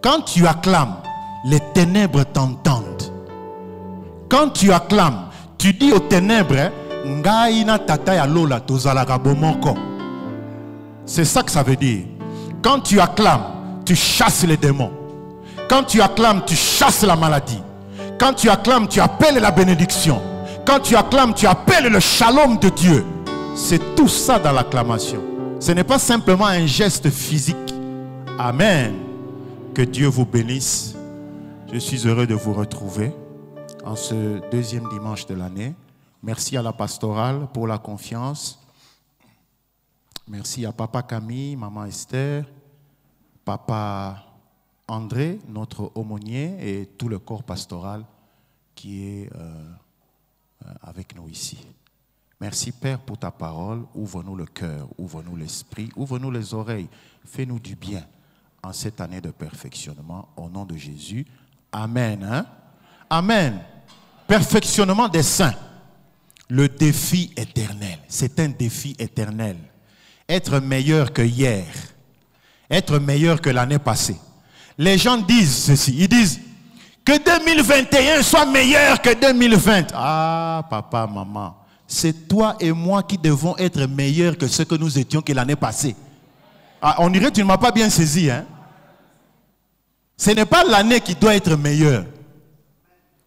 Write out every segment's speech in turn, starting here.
Quand tu acclames, les ténèbres t'entendent. Quand tu acclames, tu dis aux ténèbres, c'est ça que ça veut dire. Quand tu acclames, tu chasses les démons. Quand tu acclames, tu chasses la maladie. Quand tu acclames, tu appelles la bénédiction. Quand tu acclames, tu appelles le shalom de Dieu. C'est tout ça dans l'acclamation. Ce n'est pas simplement un geste physique. Amen. Que Dieu vous bénisse. Je suis heureux de vous retrouver en ce deuxième dimanche de l'année. Merci à la pastorale pour la confiance. Merci à Papa Camille, Maman Esther, Papa André, notre aumônier, et tout le corps pastoral qui est avec nous ici. Merci Père pour ta parole. Ouvre-nous le cœur, ouvre-nous l'esprit, ouvre-nous les oreilles. Fais-nous du bien en cette année de perfectionnement. Au nom de Jésus. Amen. Hein? Amen. Perfectionnement des saints. Le défi éternel. C'est un défi éternel. Être meilleur que hier. Être meilleur que l'année passée. Les gens disent ceci. Ils disent que 2021 soit meilleur que 2020. Ah, papa, maman. C'est toi et moi qui devons être meilleurs que ce que nous étions que l'année passée. Ah, on dirait que tu ne m'as pas bien saisi. Hein? Ce n'est pas l'année qui doit être meilleure.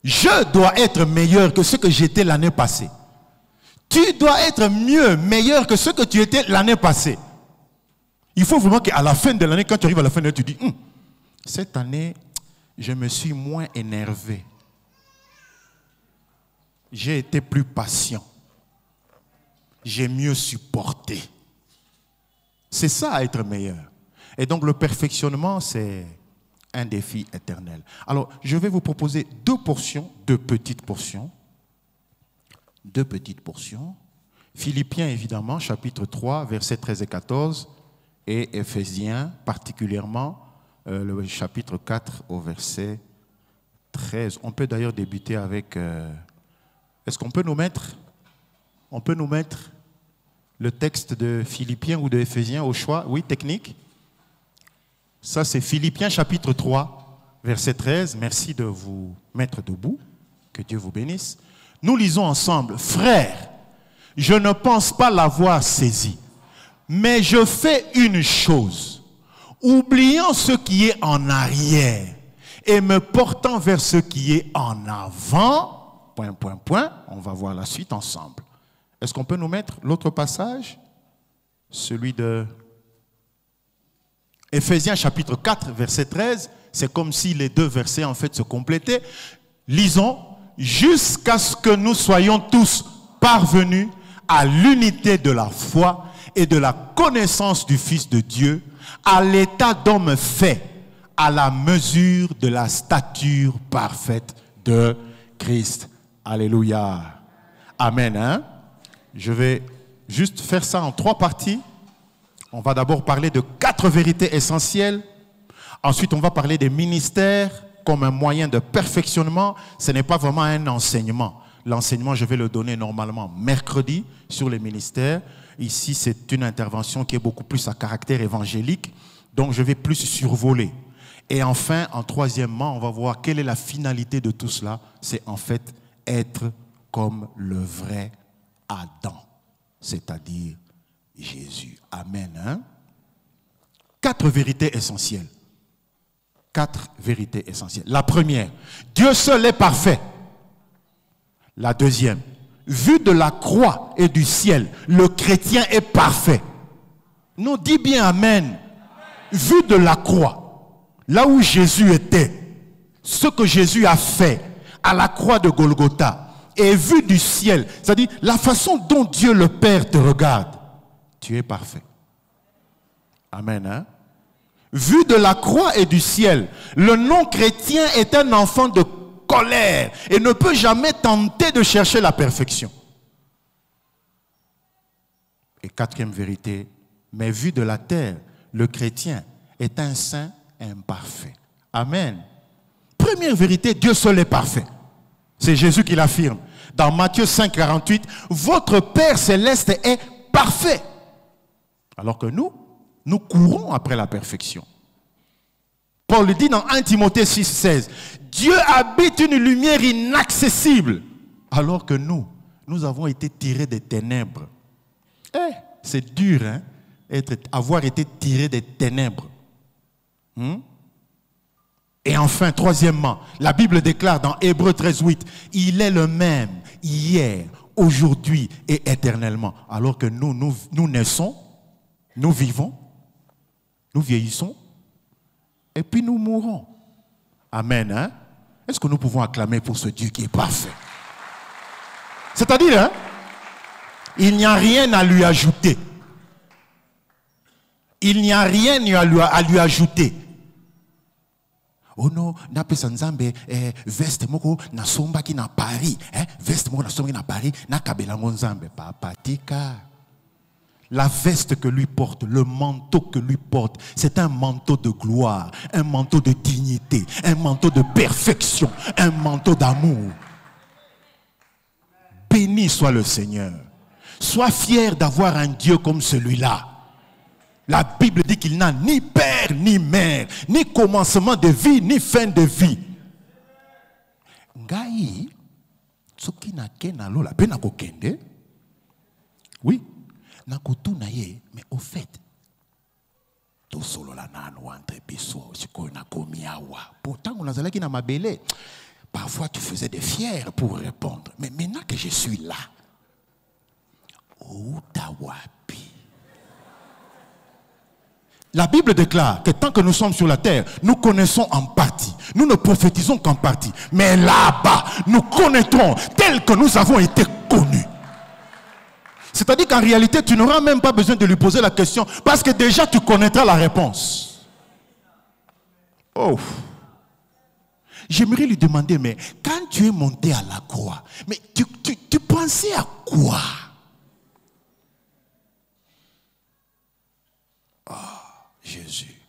Je dois être meilleur que ce que j'étais l'année passée. Tu dois être mieux, meilleur que ce que tu étais l'année passée. Il faut vraiment qu'à la fin de l'année, quand tu arrives à la fin de l'année, tu dis, cette année, je me suis moins énervé. J'ai été plus patient. J'ai mieux supporté. C'est ça, être meilleur. Et donc, le perfectionnement, c'est un défi éternel. Alors, je vais vous proposer deux petites portions. Deux petites portions. Philippiens, évidemment, chapitre 3, versets 13 et 14. Et Éphésiens, particulièrement, le chapitre 4 au verset 13. On peut d'ailleurs débuter avec... Est-ce qu'on peut nous mettre... On peut nous mettre le texte de Philippiens ou de Éphésiens au choix? Oui, technique. Ça, c'est Philippiens chapitre 3, verset 13. Merci de vous mettre debout. Que Dieu vous bénisse. Nous lisons ensemble. Frères, je ne pense pas l'avoir saisi, mais je fais une chose, oubliant ce qui est en arrière et me portant vers ce qui est en avant. ... On va voir la suite ensemble. Est-ce qu'on peut nous mettre l'autre passage? Celui de Éphésiens chapitre 4, verset 13. C'est comme si les deux versets en fait se complétaient. Lisons. Jusqu'à ce que nous soyons tous parvenus à l'unité de la foi et de la connaissance du Fils de Dieu, à l'état d'homme fait, à la mesure de la stature parfaite de Christ. Alléluia. Amen. Hein? Je vais juste faire ça en 3 parties. On va d'abord parler de 4 vérités essentielles. Ensuite, on va parler des ministères comme un moyen de perfectionnement. Ce n'est pas vraiment un enseignement. L'enseignement, je vais le donner normalement mercredi sur les ministères. Ici, c'est une intervention qui est beaucoup plus à caractère évangélique. Donc, je vais plus survoler. Et enfin, en troisièmement, on va voir quelle est la finalité de tout cela. C'est en fait être comme le vrai Adam, c'est-à-dire Jésus. Amen. Hein? 4 vérités essentielles. 4 vérités essentielles. La première, Dieu seul est parfait. La deuxième, vu de la croix et du ciel, le chrétien est parfait. Nous dis bien Amen. Vu de la croix, là où Jésus était, ce que Jésus a fait à la croix de Golgotha, et vu du ciel, c'est-à-dire la façon dont Dieu le Père te regarde, tu es parfait. Amen. Hein? Vu de la croix et du ciel, le non-chrétien est un enfant de colère et ne peut jamais tenter de chercher la perfection. Et 4e vérité, mais vu de la terre, le chrétien est un saint imparfait. Amen. Première vérité, Dieu seul est parfait. C'est Jésus qui l'affirme. Dans Matthieu 5, 48, votre Père céleste est parfait. Alors que nous courons après la perfection. Paul le dit dans 1 Timothée 6, 16. Dieu habite une lumière inaccessible. Alors que nous avons été tirés des ténèbres. C'est dur, hein, avoir été tirés des ténèbres. Et enfin, troisièmement, la Bible déclare dans Hébreux 13, 8, il est le même hier, aujourd'hui et éternellement. Alors que nous naissons, nous vivons, nous vieillissons, et puis nous mourrons. Amen. Hein? Est-ce que nous pouvons acclamer pour ce Dieu qui est parfait? C'est-à-dire, hein, il n'y a rien à lui ajouter. Il n'y a rien à lui ajouter. Oh non, na pesa nzambe veste moko na somba ki na Paris, veste moko na somba ki na Paris, na kabelango nzambe papa tika. La veste que lui porte, le manteau que lui porte, c'est un manteau de gloire, un manteau de dignité, un manteau de perfection, un manteau d'amour. Béni soit le Seigneur. Sois fier d'avoir un Dieu comme celui-là. La Bible dit qu'il n'a ni père ni mère, ni commencement de vie, ni fin de vie. Ngai, tsoki na kena lola, pe na kokende. Oui, na kotuna ye, mais au fait, to solo la nano entre biso, siko na komiawa. Pourtant, on a zalaki na mabele. Parfois, tu faisais des fiers pour répondre. Mais maintenant que je suis là, oh, tawapi. La Bible déclare que tant que nous sommes sur la terre, nous connaissons en partie. Nous ne prophétisons qu'en partie. Mais là-bas, nous connaîtrons tel que nous avons été connus. C'est-à-dire qu'en réalité, tu n'auras même pas besoin de lui poser la question parce que déjà tu connaîtras la réponse. Oh. J'aimerais lui demander, mais quand tu es monté à la croix, mais tu pensais à quoi? Oh, Jésus.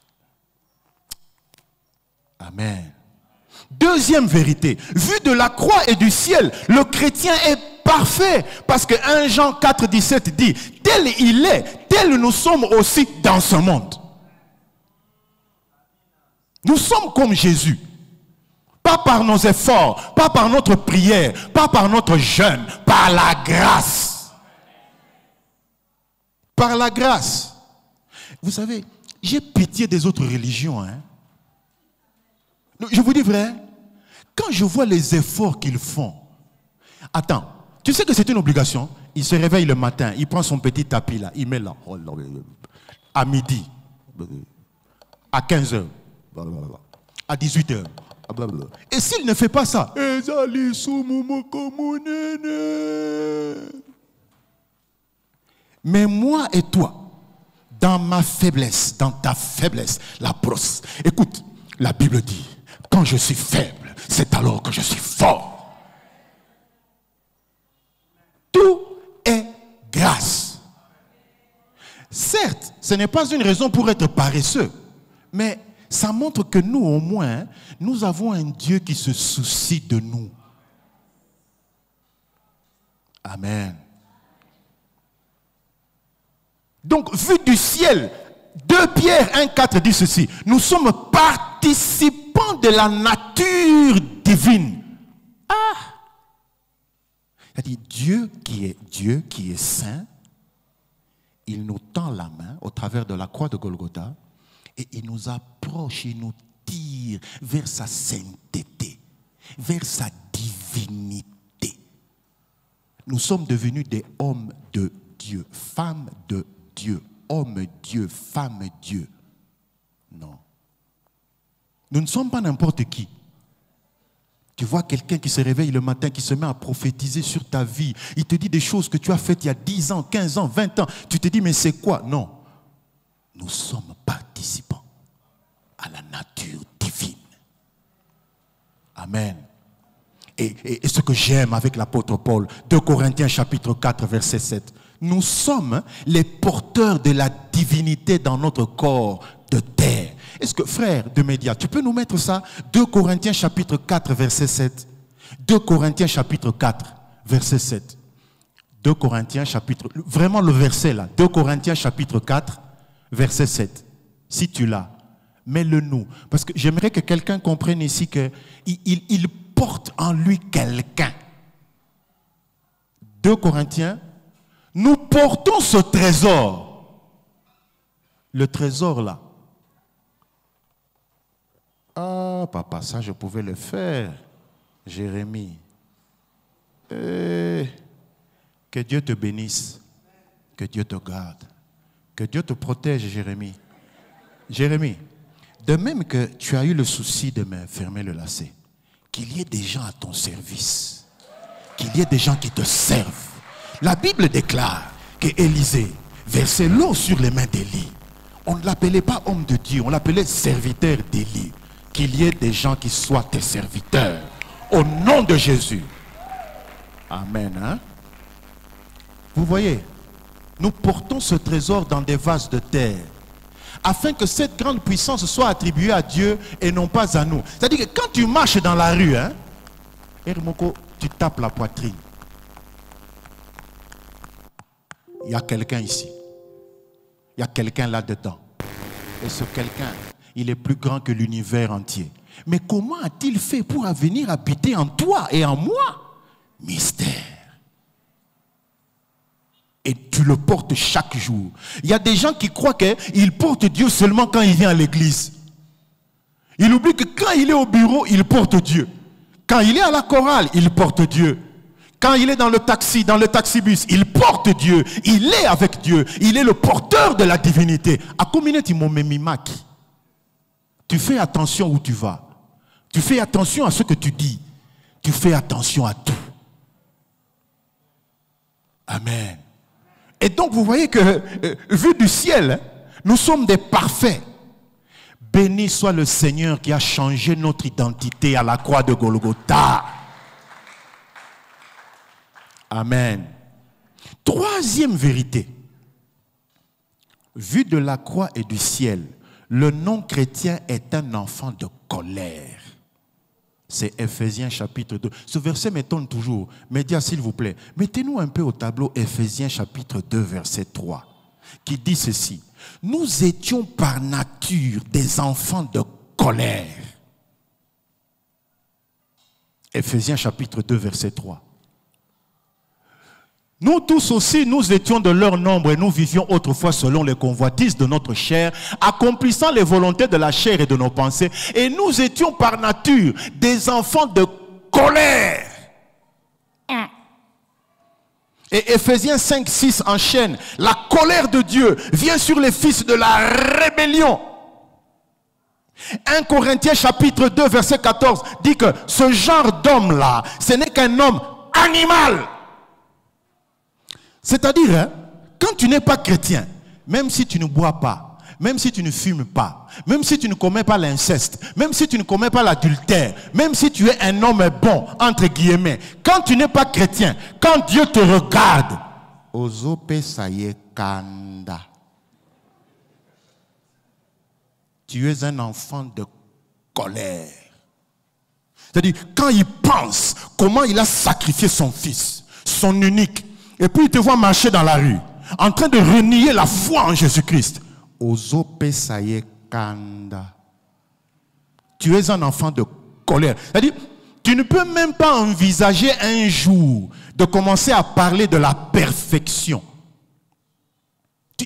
Amen. Deuxième vérité, vu de la croix et du ciel, le chrétien est parfait. Parce que 1 Jean 4, 17 dit, tel il est, tel nous sommes aussi dans ce monde. Nous sommes comme Jésus. Pas par nos efforts, pas par notre prière, pas par notre jeûne, par la grâce. Par la grâce. Vous savez, j'ai pitié des autres religions. Hein. Je vous dis vrai, quand je vois les efforts qu'ils font, attends, tu sais que c'est une obligation. Il se réveille le matin, il prend son petit tapis là, il met là, à midi, à 15h, à 18h. Et s'il ne fait pas ça, mais moi et toi, dans ma faiblesse, dans ta faiblesse, la brosse. Écoute, la Bible dit, quand je suis faible, c'est alors que je suis fort. Tout est grâce. Certes, ce n'est pas une raison pour être paresseux, mais ça montre que nous, au moins, nous avons un Dieu qui se soucie de nous. Amen. Donc, vu du ciel, 2 Pierre 1,4 dit ceci. Nous sommes participants de la nature divine. Ah! C'est-à-dire, Dieu qui est saint, il nous tend la main au travers de la croix de Golgotha et il nous approche, il nous tire vers sa sainteté, vers sa divinité. Nous sommes devenus des hommes de Dieu, femmes de Dieu, hommes Dieu, femmes Dieu. Non. Nous ne sommes pas n'importe qui. Tu vois quelqu'un qui se réveille le matin, qui se met à prophétiser sur ta vie. Il te dit des choses que tu as faites il y a 10 ans, 15 ans, 20 ans. Tu te dis, mais c'est quoi? Non. Nous sommes participants à la nature divine. Amen. Et ce que j'aime avec l'apôtre Paul, 2 Corinthiens chapitre 4, verset 7. Nous sommes les porteurs de la divinité dans notre corps de terre. Est-ce que, frère de médias, tu peux nous mettre ça? 2 Corinthiens chapitre 4, verset 7. 2 Corinthiens chapitre 4, verset 7. 2 Corinthiens chapitre... Vraiment le verset là. 2 Corinthiens chapitre 4, verset 7. Si tu l'as, mais le nous. Parce que j'aimerais que quelqu'un comprenne ici qu'il porte en lui quelqu'un. 2 Corinthiens, nous portons ce trésor. Le trésor là. Ah, papa, ça je pouvais le faire. Jérémie. Que Dieu te bénisse. Que Dieu te garde. Que Dieu te protège, Jérémie. Jérémie, de même que tu as eu le souci de me fermer le lacet, qu'il y ait des gens à ton service, qu'il y ait des gens qui te servent. La Bible déclare qu'Élisée versait l'eau sur les mains d'Élie. On ne l'appelait pas homme de Dieu, on l'appelait serviteur d'Élie. Qu'il y ait des gens qui soient tes serviteurs. Au nom de Jésus. Amen. Hein? Vous voyez, nous portons ce trésor dans des vases de terre, afin que cette grande puissance soit attribuée à Dieu et non pas à nous. C'est-à-dire que quand tu marches dans la rue, hein, Hermoko, tu tapes la poitrine. Il y a quelqu'un ici. Il y a quelqu'un là-dedans. Et ce quelqu'un, il est plus grand que l'univers entier. Mais comment a-t-il fait pour venir habiter en toi et en moi? Mystère. Et tu le portes chaque jour. Il y a des gens qui croient qu'ils portent Dieu seulement quand il vient à l'église. Il oublie que quand il est au bureau, il porte Dieu. Quand il est à la chorale, il porte Dieu. Quand il est dans le taxi, dans le taxibus, il porte Dieu. Il est avec Dieu. Il est le porteur de la divinité. À combien tu m'as mis Mac? Tu fais attention où tu vas. Tu fais attention à ce que tu dis. Tu fais attention à tout. Amen. Et donc vous voyez que, vu du ciel, nous sommes des parfaits. Béni soit le Seigneur qui a changé notre identité à la croix de Golgotha. Amen. Troisième vérité. Vu de la croix et du ciel, le non-chrétien est un enfant de colère. C'est Éphésiens chapitre 2. Ce verset m'étonne toujours. Médias, s'il vous plaît, mettez-nous un peu au tableau Éphésiens chapitre 2, verset 3, qui dit ceci. Nous étions par nature des enfants de colère. Éphésiens chapitre 2, verset 3. Nous tous aussi, nous étions de leur nombre et nous vivions autrefois selon les convoitises de notre chair, accomplissant les volontés de la chair et de nos pensées. Et nous étions par nature des enfants de colère. Et Éphésiens 5, 6 enchaîne. La colère de Dieu vient sur les fils de la rébellion. 1 Corinthiens chapitre 2, verset 14 dit que ce genre d'homme-là, ce n'est qu'un homme animal. C'est-à-dire, hein, quand tu n'es pas chrétien, même si tu ne bois pas, même si tu ne fumes pas, même si tu ne commets pas l'inceste, même si tu ne commets pas l'adultère, même si tu es un homme bon, entre guillemets, quand tu n'es pas chrétien, quand Dieu te regarde, Ozope saye kanda. Tu es un enfant de colère. C'est-à-dire, quand il pense comment il a sacrifié son fils, son unique, et puis il te voit marcher dans la rue, en train de renier la foi en Jésus-Christ. Ozope saye kanda. Tu es un enfant de colère. C'est-à-dire, tu ne peux même pas envisager un jour de commencer à parler de la perfection.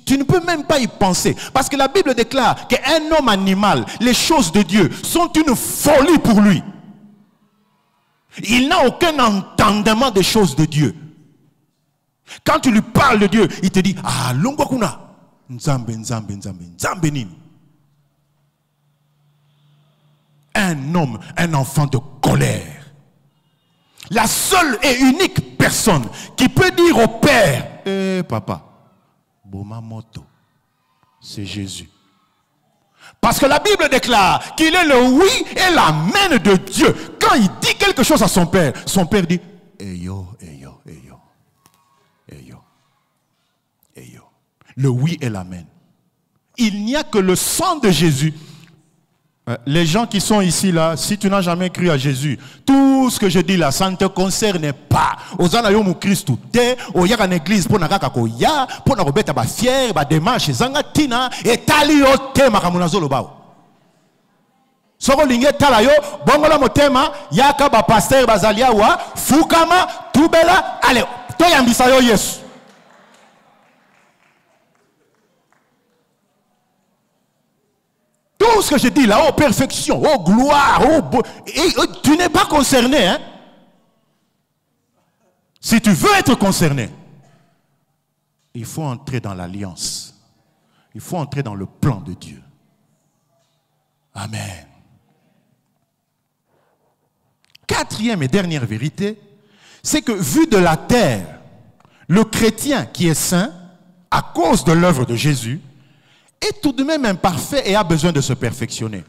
Tu ne peux même pas y penser. Parce que la Bible déclare qu'un homme animal, les choses de Dieu sont une folie pour lui. Il n'a aucun entendement des choses de Dieu. Quand tu lui parles de Dieu, il te dit, ah, longwakuna, nzambe, nzambe, nzambe, nzambe nini. Un homme, un enfant de colère. La seule et unique personne qui peut dire au Père, papa, Boma moto, c'est Jésus. Parce que la Bible déclare qu'il est le oui et l'amen de Dieu. Quand il dit quelque chose à son Père dit, eyo, eyo, eyo, eyo, eyo. Le oui et l'amen. Il n'y a que le sang de Jésus. Les gens qui sont ici, là, si tu n'as jamais cru à Jésus, tout ce que je dis là, ça ne te concerne pas. Ozana yo mu Christu te, oya en église pour nakaka koya, pour na robeta ba fier, ba démarche zanga tina, et tali yo te makamuna zolo bao. Soko linge talayo, bongola motema, yaka ba pasteur bazalia wa, fukama, tubela, allez, toyambisa yo Yesu. Tout ce que je dis là, oh perfection, oh gloire, tu n'es pas concerné. Hein? Si tu veux être concerné, il faut entrer dans l'alliance. Il faut entrer dans le plan de Dieu. Amen. Quatrième et dernière vérité, c'est que vu de la terre, le chrétien qui est saint, à cause de l'œuvre de Jésus, est tout de même imparfait et a besoin de se perfectionner.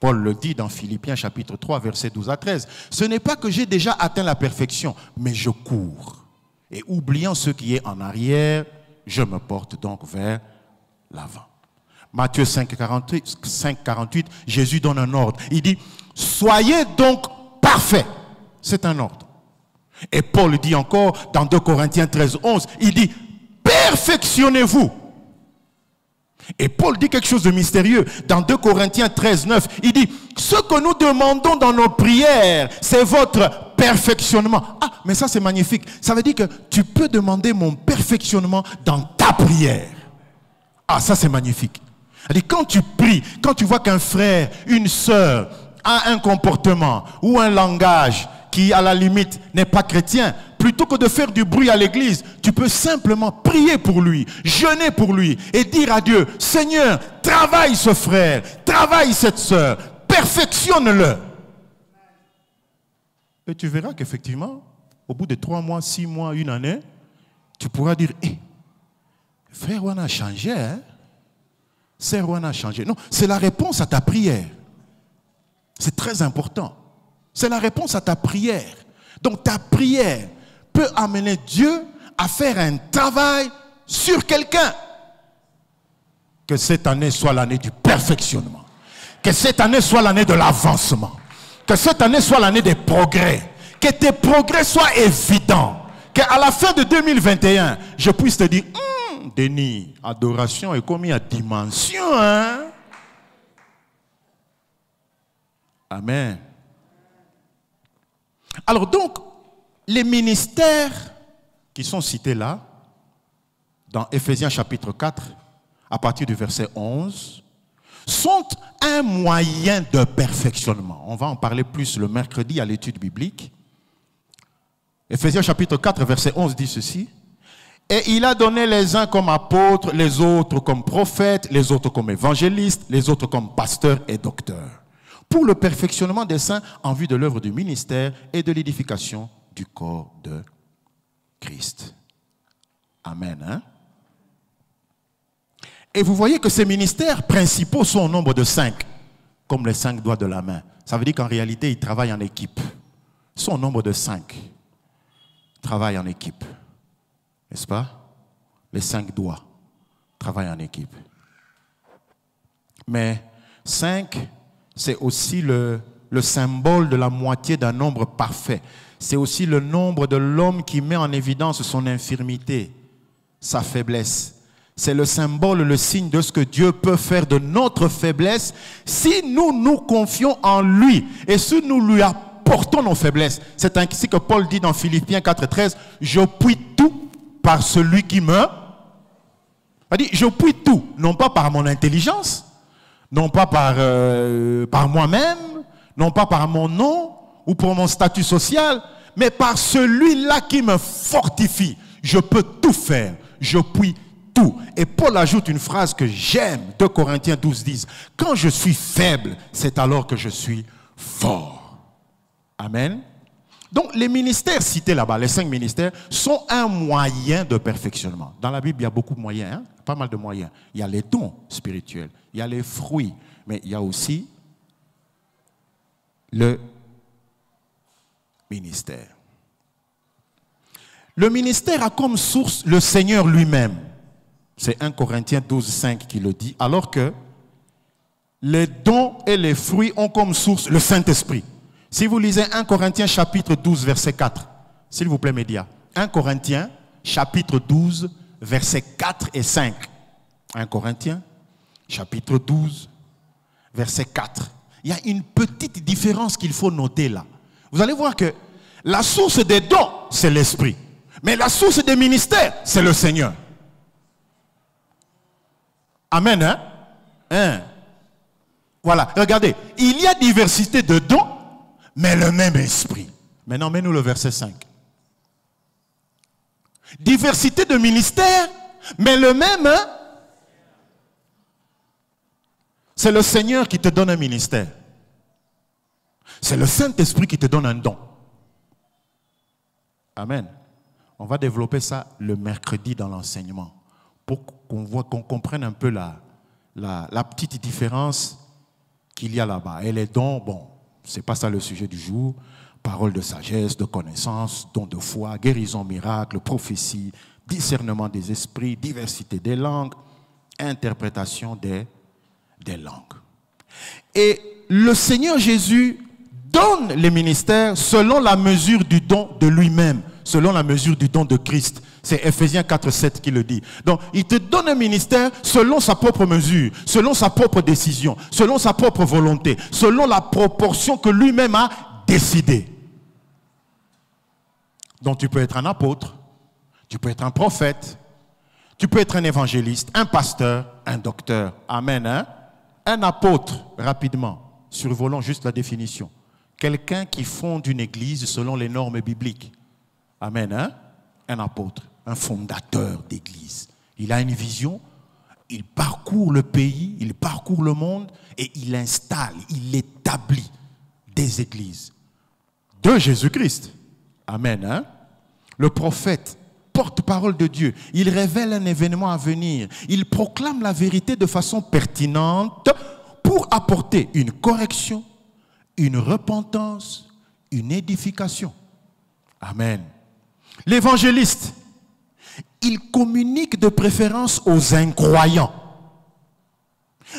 Paul le dit dans Philippiens chapitre 3, versets 12 à 13. Ce n'est pas que j'ai déjà atteint la perfection, mais je cours. Et oubliant ce qui est en arrière, je me porte donc vers l'avant. Matthieu 5, 48, Jésus donne un ordre. Il dit, soyez donc parfaits. C'est un ordre. Et Paul dit encore dans 2 Corinthiens 13, 11, il dit, perfectionnez-vous. Et Paul dit quelque chose de mystérieux. Dans 2 Corinthiens 13, 9, il dit, ce que nous demandons dans nos prières, c'est votre perfectionnement. Ah, mais ça c'est magnifique. Ça veut dire que tu peux demander mon perfectionnement dans ta prière. Ah, ça c'est magnifique. C'est-à-dire, quand tu pries, quand tu vois qu'un frère, une sœur a un comportement ou un langage qui, à la limite, n'est pas chrétien, plutôt que de faire du bruit à l'église, tu peux simplement prier pour lui, jeûner pour lui et dire à Dieu, Seigneur, travaille ce frère, travaille cette sœur, perfectionne-le. Et tu verras qu'effectivement, au bout de 3 mois, 6 mois, 1 année, tu pourras dire, hey, frère, on a changé, hein? Sœur, on a changé. Non, c'est la réponse à ta prière. C'est très important. C'est la réponse à ta prière. Donc ta prière peut amener Dieu à faire un travail sur quelqu'un. Que cette année soit l'année du perfectionnement. Que cette année soit l'année de l'avancement. Que cette année soit l'année des progrès. Que tes progrès soient évidents. Qu'à la fin de 2021, je puisse te dire, Denis, adoration est comme il y a dimension. Hein? Amen. Alors donc, les ministères qui sont cités là, dans Éphésiens chapitre 4, à partir du verset 11, sont un moyen de perfectionnement. On va en parler plus le mercredi à l'étude biblique. Éphésiens chapitre 4, verset 11 dit ceci. Et il a donné les uns comme apôtres, les autres comme prophètes, les autres comme évangélistes, les autres comme pasteurs et docteurs, pour le perfectionnement des saints en vue de l'œuvre du ministère et de l'édification du corps de Christ. Amen. Hein? Et vous voyez que ces ministères principaux sont au nombre de 5, comme les 5 doigts de la main. Ça veut dire qu'en réalité, ils travaillent en équipe. Ils sont au nombre de 5. Ils travaillent en équipe. N'est-ce pas? Les 5 doigts travaillent en équipe. Mais 5, c'est aussi le symbole de la moitié d'un nombre parfait. C'est aussi le nombre de l'homme qui met en évidence son infirmité, sa faiblesse. C'est le symbole, le signe de ce que Dieu peut faire de notre faiblesse si nous nous confions en lui et si nous lui apportons nos faiblesses. C'est ainsi que Paul dit dans Philippiens 4,13, « Je puis tout par celui qui me... » Je puis tout, non pas par mon intelligence, non pas par moi-même, non pas par mon nom ou pour mon statut social, mais par celui-là qui me fortifie. Je peux tout faire, je puis tout. Et Paul ajoute une phrase que j'aime, 2 Corinthiens 12, 10. Quand je suis faible, c'est alors que je suis fort. Amen. Donc les ministères cités là-bas, les 5 ministères, sont un moyen de perfectionnement. Dans la Bible, il y a beaucoup de moyens, hein? Pas mal de moyens. Il y a les dons spirituels, il y a les fruits, mais il y a aussi le ministère. Le ministère a comme source le Seigneur lui-même. C'est 1 Corinthiens 12, 5 qui le dit, alors que les dons et les fruits ont comme source le Saint-Esprit. Si vous lisez 1 Corinthiens chapitre 12, verset 4, s'il vous plaît, médias. 1 Corinthiens chapitre 12, versets 4 et 5. 1 Corinthiens chapitre 12, verset 4. Il y a une petite différence qu'il faut noter là. Vous allez voir que la source des dons, c'est l'Esprit. Mais la source des ministères, c'est le Seigneur. Amen, hein? Voilà, regardez. Il y a diversité de dons, mais le même esprit. Maintenant, mets-nous le verset 5. Diversité de ministères, mais le même. C'est le Seigneur qui te donne un ministère. C'est le Saint-Esprit qui te donne un don. Amen. On va développer ça le mercredi dans l'enseignement pour qu'on comprenne un peu la petite différence qu'il y a là-bas. Et les dons, bon, c'est pas ça le sujet du jour. Parole de sagesse, de connaissance, don de foi, guérison, miracle, prophétie, discernement des esprits, diversité des langues, interprétation des langues. Et le Seigneur Jésus donne les ministères selon la mesure du don de lui-même, selon la mesure du don de Christ. C'est Ephésiens 4, 7 qui le dit. Donc, il te donne un ministère selon sa propre mesure, selon sa propre décision, selon sa propre volonté, selon la proportion que lui-même a décidée. Donc, tu peux être un apôtre, tu peux être un prophète, tu peux être un évangéliste, un pasteur, un docteur. Amen, hein? Un apôtre, rapidement, survolons juste la définition. Quelqu'un qui fonde une église selon les normes bibliques. Amen, hein? Un apôtre, un fondateur d'église. Il a une vision, il parcourt le pays, il parcourt le monde et il installe, il établit des églises de Jésus-Christ. Amen, hein? Le prophète, porte-parole de Dieu, il révèle un événement à venir, il proclame la vérité de façon pertinente pour apporter une correction, une repentance, une édification. Amen. L'évangéliste, il communique de préférence aux incroyants,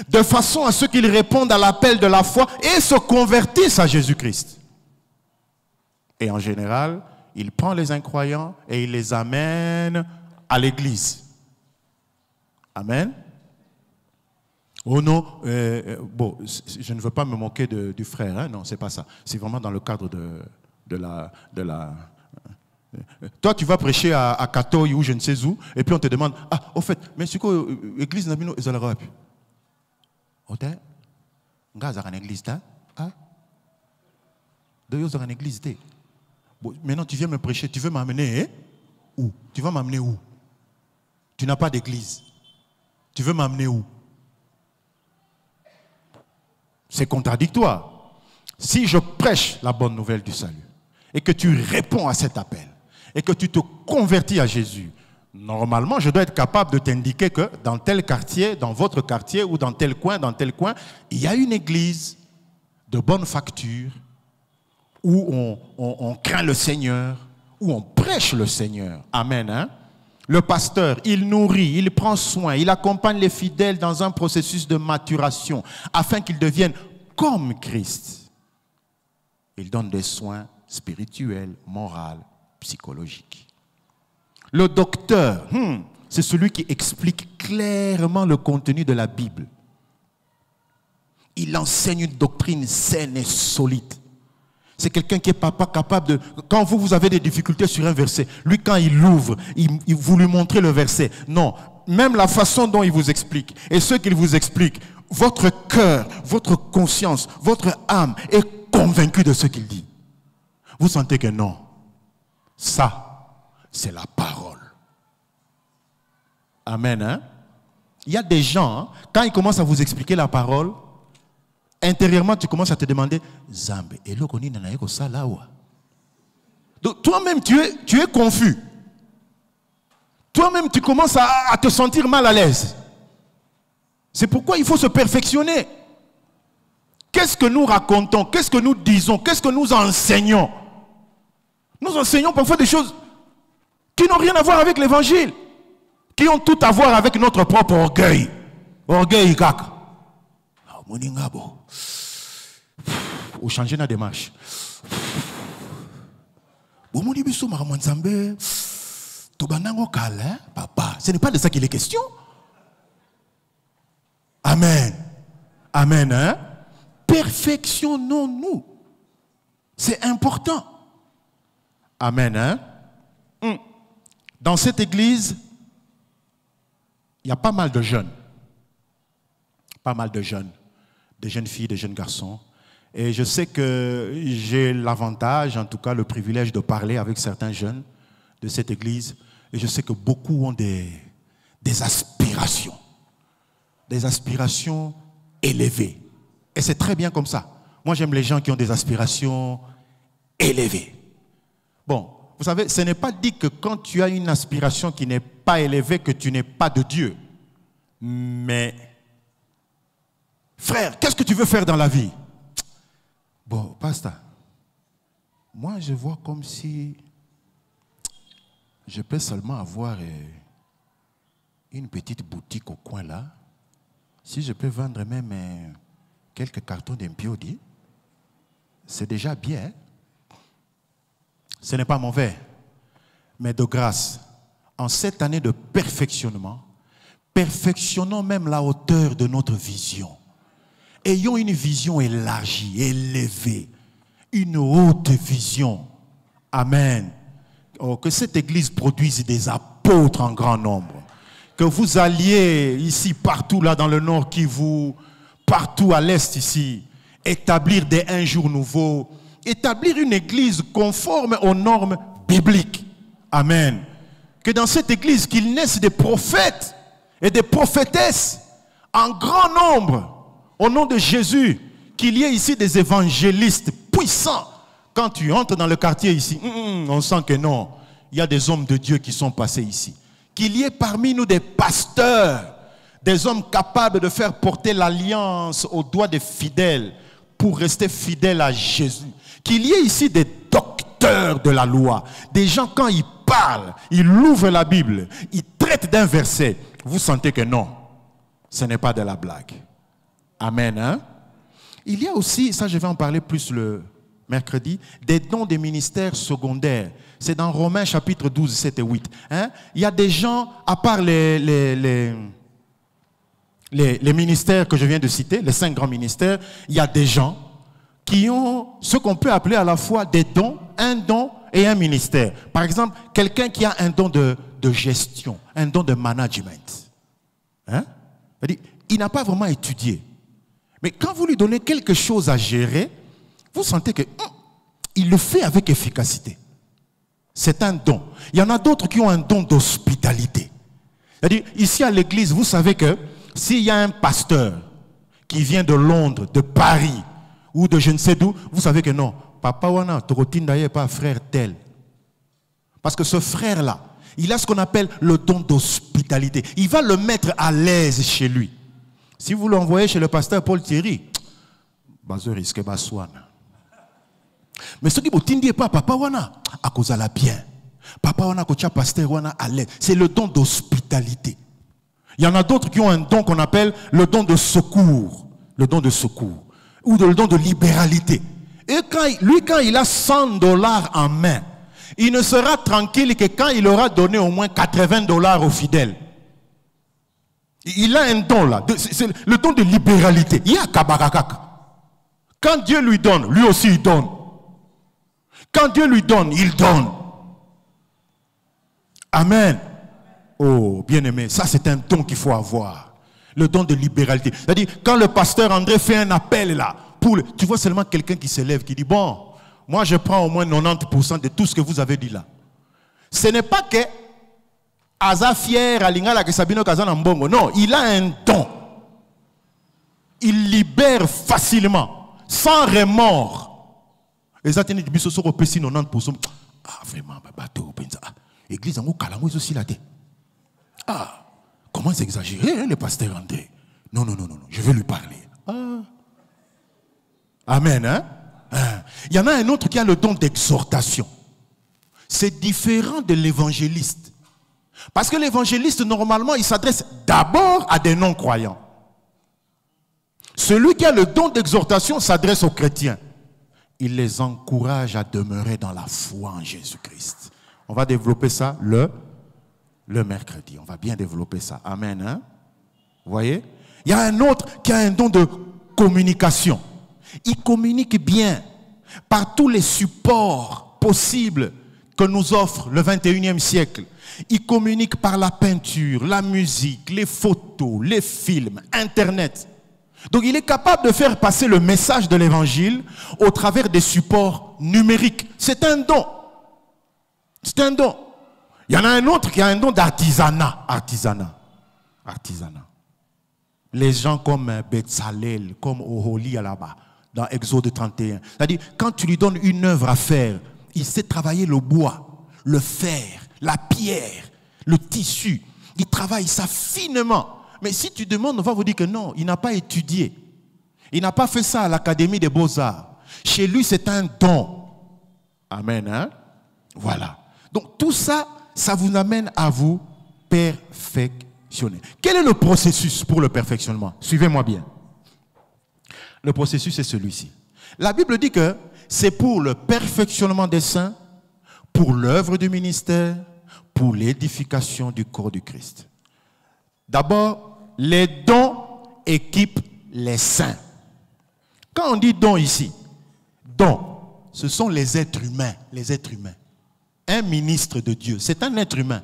de façon à ce qu'ils répondent à l'appel de la foi et se convertissent à Jésus-Christ. Et en général, il prend les incroyants et il les amène à l'église. Amen. Oh non, bon, je ne veux pas me moquer du frère, hein? Non, c'est pas ça. C'est vraiment dans le cadre de la toi, tu vas prêcher à Katoy ou je ne sais où, et puis on te demande, ah, au fait, mais c'est quoi l'église Nabino et Zalarabi? Ok? Nga zara une église, ah? De yo zara une église, bon, maintenant tu viens me prêcher, tu veux m'amener où? Tu vas m'amener où? Tu n'as pas d'église. Tu veux m'amener où? C'est contradictoire. Si je prêche la bonne nouvelle du salut et que tu réponds à cet appel et que tu te convertis à Jésus, normalement, je dois être capable de t'indiquer que dans tel quartier, dans votre quartier ou dans tel coin, il y a une église de bonne facture où on craint le Seigneur, où on prêche le Seigneur. Amen, hein? Le pasteur, il nourrit, il prend soin, il accompagne les fidèles dans un processus de maturation afin qu'ils deviennent comme Christ. Il donne des soins spirituels, moraux, psychologiques. Le docteur, c'est celui qui explique clairement le contenu de la Bible. Il enseigne une doctrine saine et solide. C'est quelqu'un qui est capable de... Quand vous avez des difficultés sur un verset, lui, quand il l'ouvre, vous lui montrez le verset. Non, même la façon dont il vous explique, et ce qu'il vous explique, votre cœur, votre conscience, votre âme est convaincue de ce qu'il dit. Vous sentez que non. Ça, c'est la parole. Amen, hein? Il y a des gens, hein, quand ils commencent à vous expliquer la parole, intérieurement, tu commences à te demander, Zambe, et là, donc toi-même, tu es confus. Toi-même, tu commences à te sentir mal à l'aise. C'est pourquoi il faut se perfectionner. Qu'est-ce que nous racontons? Qu'est-ce que nous disons? Qu'est-ce que nous enseignons? Nous enseignons parfois des choses qui n'ont rien à voir avec l'évangile, qui ont tout à voir avec notre propre orgueil. Orgueil, kaka. Au changer la démarche. Papa, ce n'est pas de ça qu'il est question. Amen. Amen, hein? perfectionnons-nous. C'est important. Amen. Hein? Dans cette église, il y a pas mal de jeunes. Pas mal de jeunes. Des jeunes filles, des jeunes garçons. Et je sais que j'ai l'avantage, en tout cas le privilège de parler avec certains jeunes de cette église. Et je sais que beaucoup ont des aspirations. Des aspirations élevées. Et c'est très bien comme ça. Moi, j'aime les gens qui ont des aspirations élevées. Bon, vous savez, ce n'est pas dit que quand tu as une aspiration qui n'est pas élevée, que tu n'es pas de Dieu. Mais, frère, qu'est-ce que tu veux faire dans la vie? Bon, pasteur, moi je vois comme si je peux seulement avoir une petite boutique au coin là. Si je peux vendre même quelques cartons d'impiodi, c'est déjà bien. Ce n'est pas mauvais. Mais de grâce, en cette année de perfectionnement, perfectionnons même la hauteur de notre vision. Ayons une vision élargie, élevée, une haute vision. Amen. Oh, que cette église produise des apôtres en grand nombre. Que vous alliez ici, partout là dans le nord Kivu, partout à l'est ici, établir des un jour nouveaux, établir une église conforme aux normes bibliques. Amen. Que dans cette église, qu'il naisse des prophètes et des prophétesses en grand nombre. Au nom de Jésus, qu'il y ait ici des évangélistes puissants. Quand tu entres dans le quartier ici, on sent que non. Il y a des hommes de Dieu qui sont passés ici. Qu'il y ait parmi nous des pasteurs, des hommes capables de faire porter l'alliance aux doigts des fidèles pour rester fidèles à Jésus. Qu'il y ait ici des docteurs de la loi. Des gens, quand ils parlent, ils ouvrent la Bible, ils traitent d'un verset. Vous sentez que non, ce n'est pas de la blague. Amen. Hein? Il y a aussi, ça je vais en parler plus le mercredi, des dons des ministères secondaires. C'est dans Romains chapitre 12, 7 et 8. Hein? Il y a des gens, à part les ministères que je viens de citer, les 5 grands ministères, il y a des gens qui ont ce qu'on peut appeler à la fois des dons, un don et un ministère. Par exemple, quelqu'un qui a un don de gestion, un don de management. Hein? C'est-à-dire, il n'a pas vraiment étudié. Mais quand vous lui donnez quelque chose à gérer, vous sentez que il le fait avec efficacité. C'est un don. Il y en a d'autres qui ont un don d'hospitalité. C'est-à-dire, ici à l'église, vous savez que s'il y a un pasteur qui vient de Londres, de Paris, ou de je ne sais d'où, vous savez que non. Papa wana, torotine d'ailleurs pas frère tel. Parce que ce frère-là, il a ce qu'on appelle le don d'hospitalité. Il va le mettre à l'aise chez lui. Si vous l'envoyez chez le pasteur Paul Thierry, vous risquez de basouana. Mais ce qui vous dit pas, papa wana, à cause de la bien. Papa wana, kocha pasteur wana à l'aise. C'est le don d'hospitalité. Il y en a d'autres qui ont un don qu'on appelle le don de secours. Le don de secours. Ou le don de libéralité. Et quand il a $100 en main, il ne sera tranquille que quand il aura donné au moins $80 aux fidèles. Il a un don là, c'est le don de libéralité. Il y a kabarakak. Quand Dieu lui donne, lui aussi il donne. Quand Dieu lui donne, il donne. Amen. Oh, bien-aimé, ça c'est un don qu'il faut avoir. Le don de libéralité. C'est-à-dire, quand le pasteur André fait un appel là, tu vois seulement quelqu'un qui se lève, qui dit, bon, moi je prends au moins 90% de tout ce que vous avez dit là. Ce n'est pas que Aza fier, Alingala, que Sabino Kazan Mbongo. Non, il a un don. Il libère facilement, sans remords. Les Athéniens du Bissau sont au 90%. Ah, vraiment, bateau, l'église en Kalango est aussi là. Ah, comment c'est exagéré, le pasteur André? Non, je vais lui parler. Ah. Amen, hein? Il y en a un autre qui a le don d'exhortation. C'est différent de l'évangéliste. Parce que l'évangéliste, normalement, il s'adresse d'abord à des non-croyants. Celui qui a le don d'exhortation s'adresse aux chrétiens. Il les encourage à demeurer dans la foi en Jésus-Christ. On va développer ça le mercredi. On va bien développer ça. Amen, hein? Vous voyez? Il y a un autre qui a un don de communication. Il communique bien par tous les supports possibles que nous offre le 21e siècle. Il communique par la peinture, la musique, les photos, les films, Internet. Donc il est capable de faire passer le message de l'évangile au travers des supports numériques. C'est un don. C'est un don. Il y en a un autre qui a un don d'artisanat. Artisanat. Les gens comme Bezalel, comme Oholi là-bas, dans Exode 31. C'est-à-dire, quand tu lui donnes une œuvre à faire, il sait travailler le bois, le fer, la pierre, le tissu. Il travaille ça finement. Mais si tu demandes, on va vous dire que non, il n'a pas étudié. Il n'a pas fait ça à l'Académie des Beaux-Arts. Chez lui, c'est un don. Amen, hein? Voilà. Donc tout ça, ça vous amène à vous perfectionner. Quel est le processus pour le perfectionnement? Suivez-moi bien. Le processus est celui-ci. La Bible dit que c'est pour le perfectionnement des saints, pour l'œuvre du ministère, pour l'édification du corps du Christ. D'abord, les dons équipent les saints. Quand on dit dons ici, dons, ce sont les êtres humains, les êtres humains. Un ministre de Dieu, c'est un être humain.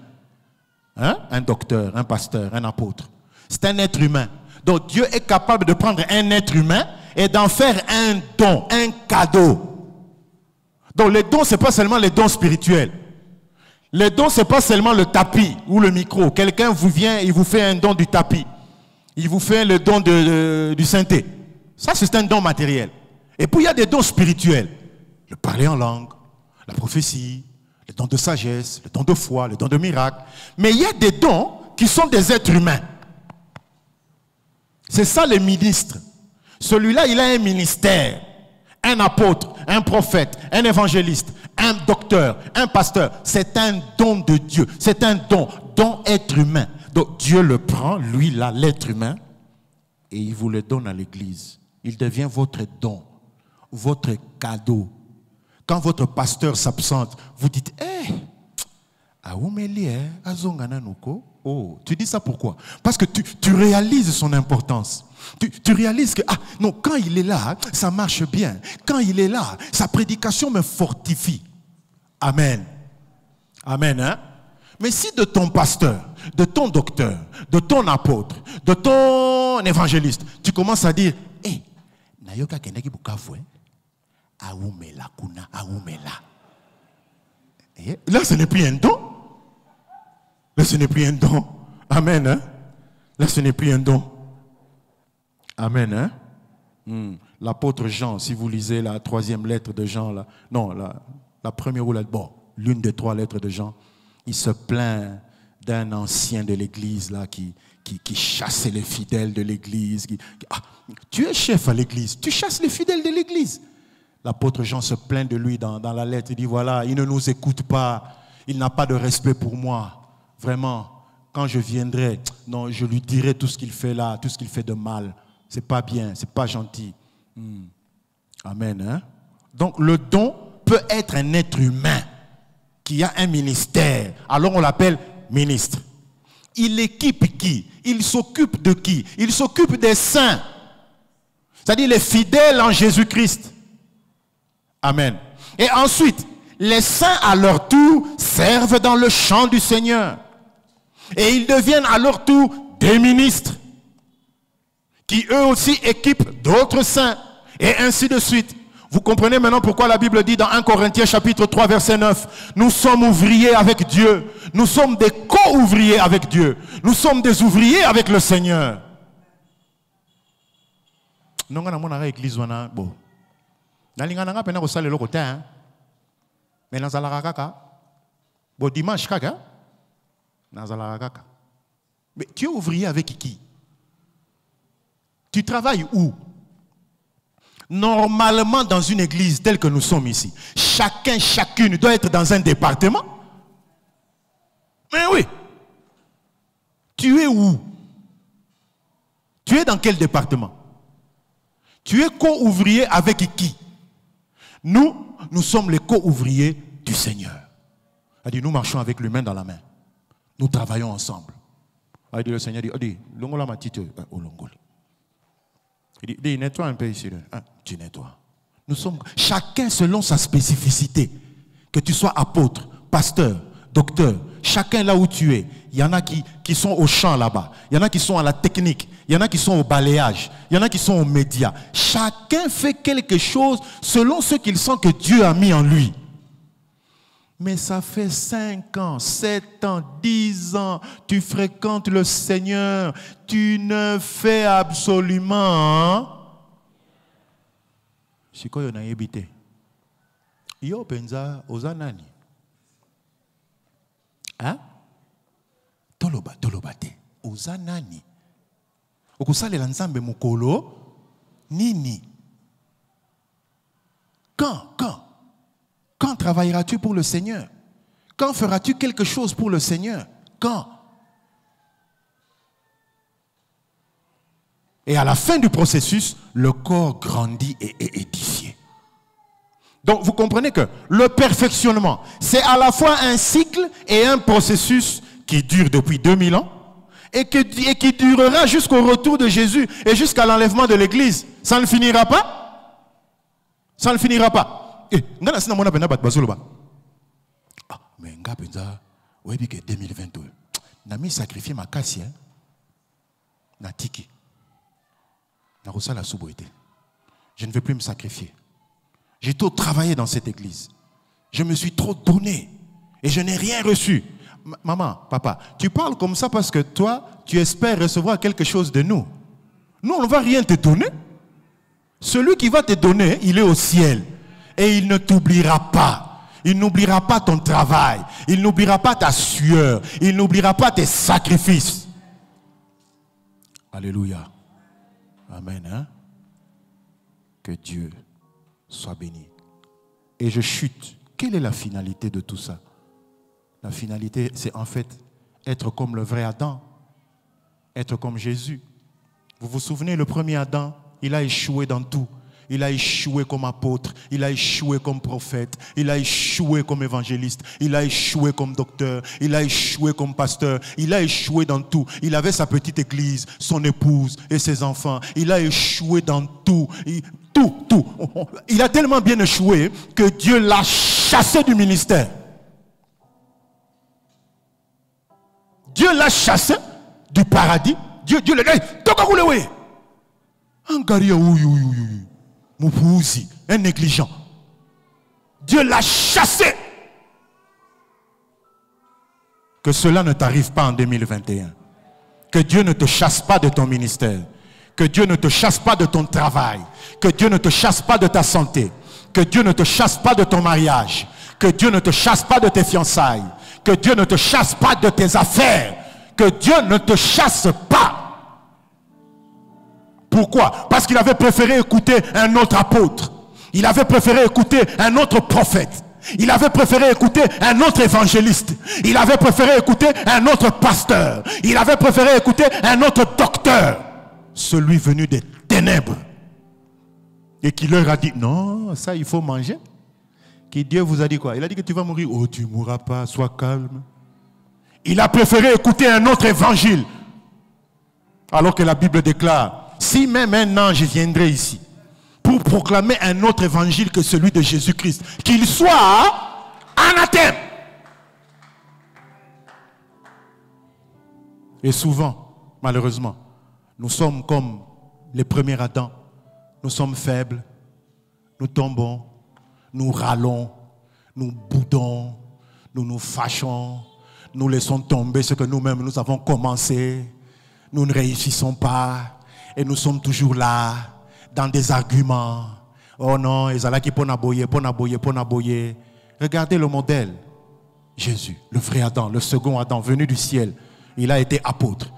Hein? Un docteur, un pasteur, un apôtre. C'est un être humain. Donc Dieu est capable de prendre un être humain et d'en faire un don, un cadeau. Donc les dons, ce n'est pas seulement les dons spirituels. Les dons, ce n'est pas seulement le tapis ou le micro. Quelqu'un vous vient, il vous fait un don du tapis. Il vous fait le don du synthé. Ça, c'est un don matériel. Et puis, il y a des dons spirituels. Le parler en langue, la prophétie, le don de sagesse, le don de foi, le don de miracle. Mais il y a des dons qui sont des êtres humains. C'est ça les ministres. Celui-là, il a un ministère. Un apôtre, un prophète, un évangéliste, un docteur, un pasteur. C'est un don de Dieu. C'est un don être humain. Donc Dieu le prend, lui là, l'être humain, et il vous le donne à l'église. Il devient votre don, votre cadeau. Quand votre pasteur s'absente, vous dites, oh, tu dis ça pourquoi? Parce que tu réalises son importance. Tu réalises que, non, quand il est là, ça marche bien. Quand il est là, sa prédication me fortifie. Amen. Amen, hein? Mais si de ton pasteur, de ton docteur, de ton apôtre, de ton évangéliste, tu commences à dire, nayoka kendaki bukavu, aoumela kuna, aoumela. Là, ce n'est plus un don. Là, ce n'est plus un don. Amen, hein? Là, ce n'est plus un don. Amen, hein? L'apôtre Jean, si vous lisez la 3e lettre de Jean, là, non, la première ou l'une des 3 lettres de Jean, il se plaint d'un ancien de l'église là qui chassait les fidèles de l'église. Tu es chef à l'église, tu chasses les fidèles de l'église. L'apôtre Jean se plaint de lui dans la lettre. Il dit, voilà, il ne nous écoute pas, il n'a pas de respect pour moi. Vraiment, quand je viendrai, non, je lui dirai tout ce qu'il fait là, tout ce qu'il fait de mal. C'est pas bien, c'est pas gentil. Amen, hein? Donc le don peut être un être humain qui a un ministère. Alors on l'appelle ministre. Il équipe qui? Il s'occupe de qui? Il s'occupe des saints. C'est-à-dire les fidèles en Jésus-Christ. Amen. Et ensuite, les saints à leur tour servent dans le champ du Seigneur. Et ils deviennent à leur tour des ministres qui eux aussi équipent d'autres saints. Et ainsi de suite. Vous comprenez maintenant pourquoi la Bible dit dans 1 Corinthiens chapitre 3 verset 9, nous sommes ouvriers avec Dieu. Nous sommes des co-ouvriers avec Dieu. Nous sommes des ouvriers avec le Seigneur. Non, on a église bon. Nalingana pena ko sale lokota. Mais nazala kaka. Bon dimanche kaka. Nazala kaka. Mais tu es ouvrier avec qui? Tu travailles où? Normalement, dans une église telle que nous sommes ici, chacune doit être dans un département. Mais oui. Tu es où? Tu es dans quel département? Tu es co-ouvrier avec qui? Nous sommes les co-ouvriers du Seigneur. C'est-à-dire, nous marchons avec lui main dans la main. Nous travaillons ensemble. Le Seigneur dit, longola ma tite, olongoli. Il dit, nettoie un peu ici. Ah, tu nettoies. Nous sommes chacun selon sa spécificité. Que tu sois apôtre, pasteur, docteur, chacun là où tu es. Il y en a qui sont au champ là-bas. Il y en a qui sont à la technique. Il y en a qui sont au balayage. Il y en a qui sont aux médias. Chacun fait quelque chose selon ce qu'il sent que Dieu a mis en lui. Mais ça fait 5 ans, 7 ans, 10 ans, tu fréquentes le Seigneur. Tu ne fais absolument... C'est quoi, il y en a évité? Yo penza ozanani. Hein? Toloba te. Ozanani. Okusalela nzambe mukolo nini? Quand travailleras-tu pour le Seigneur? Quand feras-tu quelque chose pour le Seigneur? Quand? Et à la fin du processus, le corps grandit et est édifié. Donc vous comprenez que le perfectionnement, c'est à la fois un cycle et un processus qui dure depuis 2000 ans et qui durera jusqu'au retour de Jésus et jusqu'à l'enlèvement de l'Église. Ça ne finira pas? Ça ne finira pas. Mais oui, 2022, je vais sacrifier ma casse. Je ne veux plus me sacrifier. J'ai trop travaillé dans cette église. Je me suis trop donné et je n'ai rien reçu. Maman, papa, tu parles comme ça parce que toi, tu espères recevoir quelque chose de nous. Nous, on ne va rien te donner. Celui qui va te donner, il est au ciel. Et il ne t'oubliera pas. Il n'oubliera pas ton travail. Il n'oubliera pas ta sueur. Il n'oubliera pas tes sacrifices. Alléluia. Amen. Hein? Que Dieu soit béni. Et je chute. Quelle est la finalité de tout ça? La finalité, c'est en fait être comme le vrai Adam. Être comme Jésus. Vous vous souvenez, le premier Adam, il a échoué dans tout. Il a échoué comme apôtre, il a échoué comme prophète, il a échoué comme évangéliste, il a échoué comme docteur, il a échoué comme pasteur, il a échoué dans tout. Il avait sa petite église, son épouse et ses enfants. Il a échoué dans tout. Tout. Il a tellement bien échoué que Dieu l'a chassé du ministère. Dieu l'a chassé du paradis. Dieu l'a dit, un négligent. Dieu l'a chassé. Que cela ne t'arrive pas en 2021. Que Dieu ne te chasse pas de ton ministère. Que Dieu ne te chasse pas de ton travail. Que Dieu ne te chasse pas de ta santé. Que Dieu ne te chasse pas de ton mariage. Que Dieu ne te chasse pas de tes fiançailles. Que Dieu ne te chasse pas de tes affaires. Que Dieu ne te chasse pas. Pourquoi? Parce qu'il avait préféré écouter un autre apôtre. Il avait préféré écouter un autre prophète. Il avait préféré écouter un autre évangéliste. Il avait préféré écouter un autre pasteur. Il avait préféré écouter un autre docteur. Celui venu des ténèbres. Et qui leur a dit, non, ça il faut manger. Qui Dieu vous a dit quoi? Il a dit que tu vas mourir. Oh, tu ne mourras pas, sois calme. Il a préféré écouter un autre évangile. Alors que la Bible déclare, si même un ange viendrait ici pour proclamer un autre évangile que celui de Jésus-Christ, qu'il soit anathème. Et souvent, malheureusement, nous sommes comme les premiers Adam. Nous sommes faibles, nous tombons, nous râlons, nous boudons, nous nous fâchons, nous laissons tomber ce que nous-mêmes nous avons commencé. Nous ne réussissons pas. Et nous sommes toujours là, dans des arguments. Oh non, ezalaki pona boye. Regardez le modèle. Jésus, le vrai Adam, le second Adam, venu du ciel. Il a été apôtre.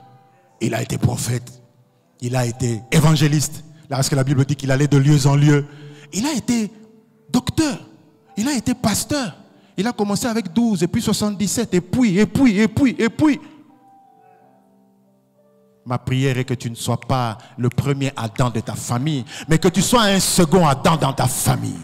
Il a été prophète. Il a été évangéliste. Là, parce que la Bible dit qu'il allait de lieu en lieu. Il a été docteur. Il a été pasteur. Il a commencé avec 12, et puis 77, et puis. Ma prière est que tu ne sois pas le premier Adam de ta famille, mais que tu sois un second Adam dans ta famille.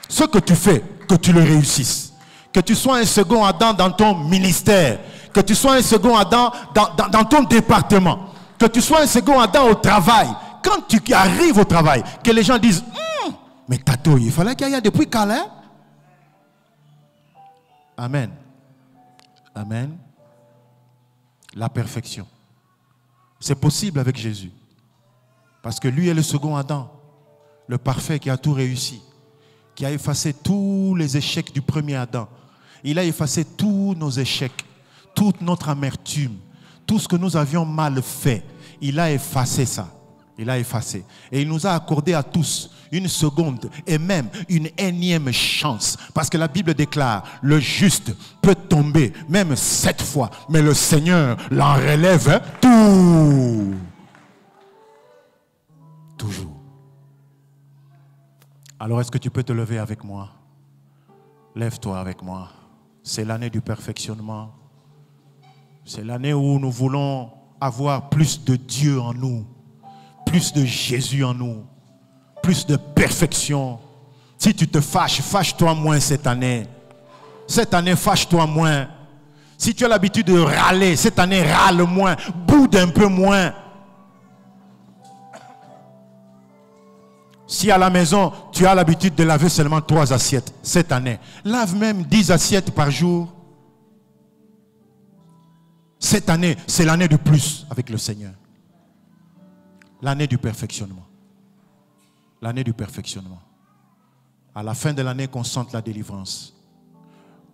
Ce que tu fais, que tu le réussisses. Que tu sois un second Adam dans ton ministère. Que tu sois un second Adam dans ton département. Que tu sois un second Adam au travail. quand tu arrives au travail, que les gens disent mais Tato, il fallait qu'il y ait depuis Calais. Amen. Amen. La perfection. C'est possible avec Jésus. Parce que lui est le second Adam, le parfait qui a tout réussi, qui a effacé tous les échecs du premier Adam. Il a effacé tous nos échecs, toute notre amertume, tout ce que nous avions mal fait. Il a effacé ça. Il a effacé. Et il nous a accordé à tous une seconde et même une énième chance. Parce que la Bible déclare, le juste peut tomber même 7 fois, mais le Seigneur l'en relève tout. Toujours. Alors est-ce que tu peux te lever avec moi? Lève-toi avec moi. C'est l'année du perfectionnement. C'est l'année où nous voulons avoir plus de Dieu en nous, plus de Jésus en nous, plus de perfection. Si tu te fâches, fâche-toi moins cette année. Cette année, fâche-toi moins. Si tu as l'habitude de râler, cette année, râle moins, boude un peu moins. Si à la maison, tu as l'habitude de laver seulement 3 assiettes, cette année, lave même 10 assiettes par jour. Cette année, c'est l'année du plus avec le Seigneur. L'année du perfectionnement. L'année du perfectionnement. À la fin de l'année, qu'on sente la délivrance.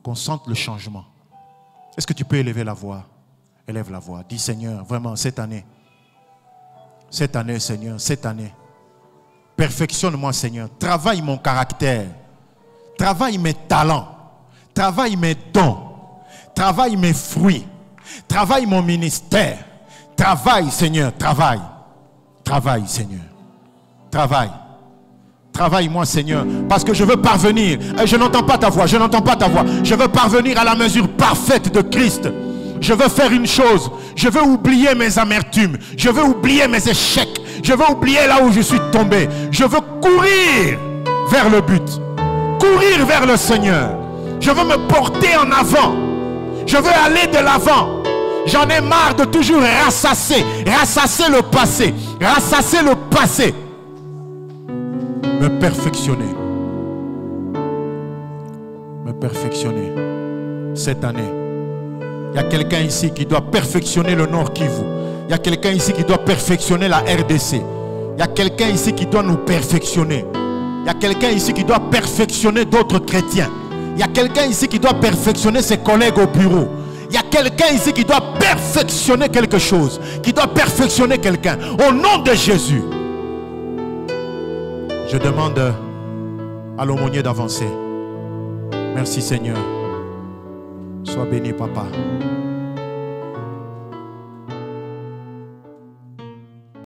Qu'on sente le changement. Est-ce que tu peux élever la voix? Élève la voix. Dis Seigneur, vraiment, cette année, Seigneur, cette année, perfectionne-moi, Seigneur. Travaille mon caractère. Travaille mes talents. Travaille mes dons. Travaille mes fruits. Travaille mon ministère. Travaille, Seigneur, travaille. Travaille, Seigneur. Travaille. Travaille-moi, Seigneur, parce que je veux parvenir. Je n'entends pas ta voix, je n'entends pas ta voix. Je veux parvenir à la mesure parfaite de Christ. Je veux faire une chose. Je veux oublier mes amertumes. Je veux oublier mes échecs. Je veux oublier là où je suis tombé. Je veux courir vers le but. Courir vers le Seigneur. Je veux me porter en avant. Je veux aller de l'avant. J'en ai marre de toujours rassasser le passé, rassasser le passé. Me perfectionner cette année. Il y a quelqu'un ici qui doit perfectionner le Nord Kivu. Il y a quelqu'un ici qui doit perfectionner la RDC. Il y a quelqu'un ici qui doit nous perfectionner. Il y a quelqu'un ici qui doit perfectionner d'autres chrétiens. Il y a quelqu'un ici qui doit perfectionner ses collègues au bureau. Il y a quelqu'un ici qui doit perfectionner quelque chose, qui doit perfectionner quelqu'un. Au nom de Jésus, je demande à l'aumônier d'avancer. Merci Seigneur. Sois béni, Papa.